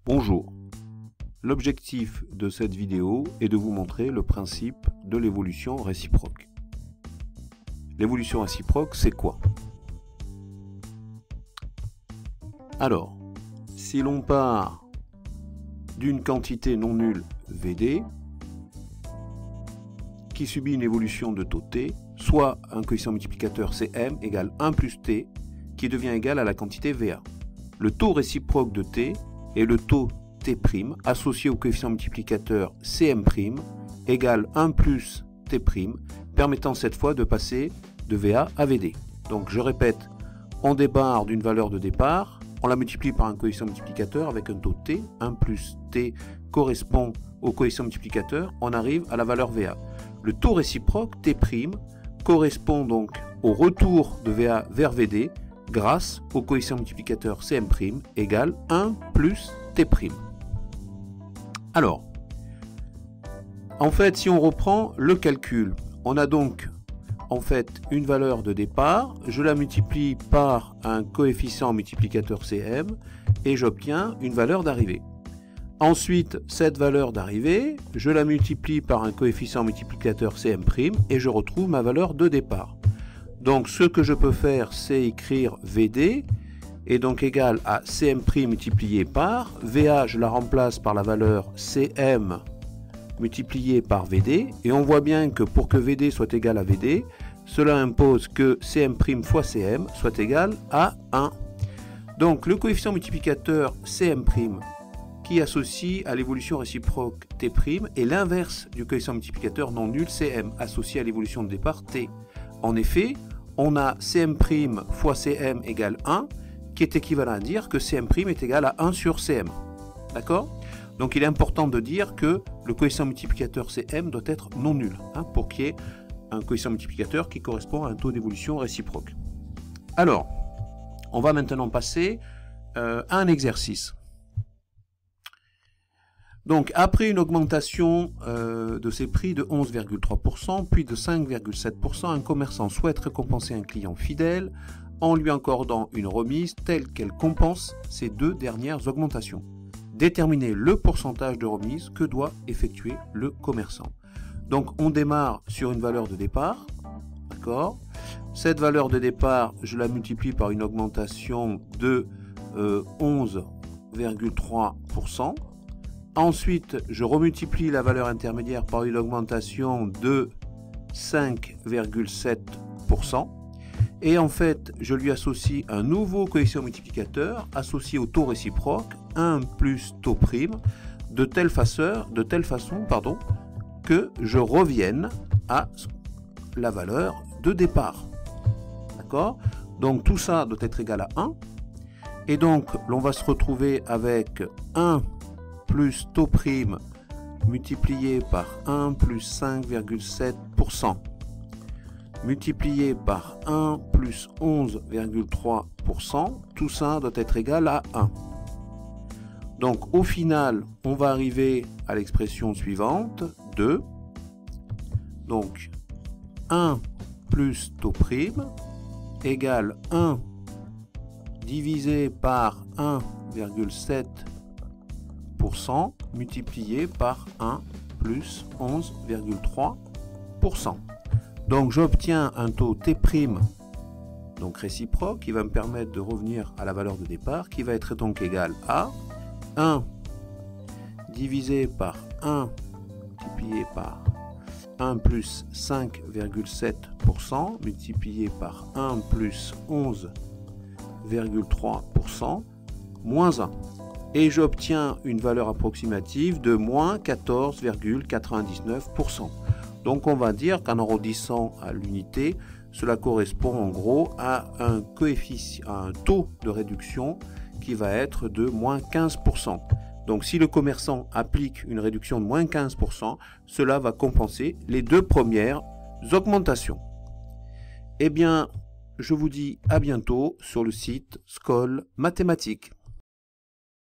Bonjour. L'objectif de cette vidéo est de vous montrer le principe de l'évolution réciproque. L'évolution réciproque, c'est quoi? Alors, si l'on part d'une quantité non nulle VD qui subit une évolution de taux T, soit un coefficient multiplicateur Cm égale 1 plus T qui devient égal à la quantité VA. Le taux réciproque de T est le taux T' associé au coefficient multiplicateur Cm' égale 1 plus T', permettant cette fois de passer de VA à VD. Donc je répète, on débarre d'une valeur de départ, on la multiplie par un coefficient multiplicateur avec un taux T, 1 plus T correspond au coefficient multiplicateur, on arrive à la valeur VA. Le taux réciproque T' correspond donc au retour de VA vers VD grâce au coefficient multiplicateur Cm' égale 1 plus T'. Alors, en fait, si on reprend le calcul, on a donc en fait une valeur de départ, je la multiplie par un coefficient multiplicateur Cm et j'obtiens une valeur d'arrivée. Ensuite, cette valeur d'arrivée, je la multiplie par un coefficient multiplicateur Cm' et je retrouve ma valeur de départ. Donc ce que je peux faire, c'est écrire VD est donc égal à Cm' multiplié par VA, je la remplace par la valeur Cm multiplié par VD, et on voit bien que pour que VD soit égal à VD, cela impose que Cm' fois Cm soit égal à 1. Donc le coefficient multiplicateur Cm' qui associe à l'évolution réciproque T' est l'inverse du coefficient multiplicateur non nul Cm associé à l'évolution de départ T. En effet, on a Cm' fois Cm égale 1, qui est équivalent à dire que Cm' est égal à 1 sur Cm. D'accord? Donc il est important de dire que le coefficient multiplicateur Cm doit être non nul, pour qu'il y ait un coefficient multiplicateur qui correspond à un taux d'évolution réciproque. Alors, on va maintenant passer à un exercice. Donc après une augmentation de ses prix de 11,3%, puis de 5,7%, un commerçant souhaite récompenser un client fidèle en lui accordant une remise telle qu'elle compense ces deux dernières augmentations. Déterminer le pourcentage de remise que doit effectuer le commerçant. Donc on démarre sur une valeur de départ, d'accord? Cette valeur de départ, je la multiplie par une augmentation de 11,3%. Ensuite, je remultiplie la valeur intermédiaire par une augmentation de 5,7%. Et en fait, je lui associe un nouveau coefficient multiplicateur associé au taux réciproque, 1 plus taux prime, de telle façon, que je revienne à la valeur de départ. D'accord? Donc tout ça doit être égal à 1. Et donc, l'on va se retrouver avec 1 plus taux prime multiplié par 1 plus 5,7%. Multiplié par 1 plus 11,3%, tout ça doit être égal à 1. Donc au final, on va arriver à l'expression suivante, 2. Donc 1 plus taux prime égale 1 divisé par 1,7% multiplié par 1 plus 11,3%. Donc j'obtiens un taux T', donc réciproque, qui va me permettre de revenir à la valeur de départ, qui va être donc égal à 1 divisé par 1 multiplié par 1 plus 5,7% multiplié par 1 plus 11,3% moins 1. Et j'obtiens une valeur approximative de moins 14,99%. Donc on va dire qu'en arrondissant à l'unité, cela correspond en gros à un coefficient, à un taux de réduction qui va être de moins 15%. Donc si le commerçant applique une réduction de moins 15%, cela va compenser les deux premières augmentations. Eh bien, je vous dis à bientôt sur le site Scol Mathématiques.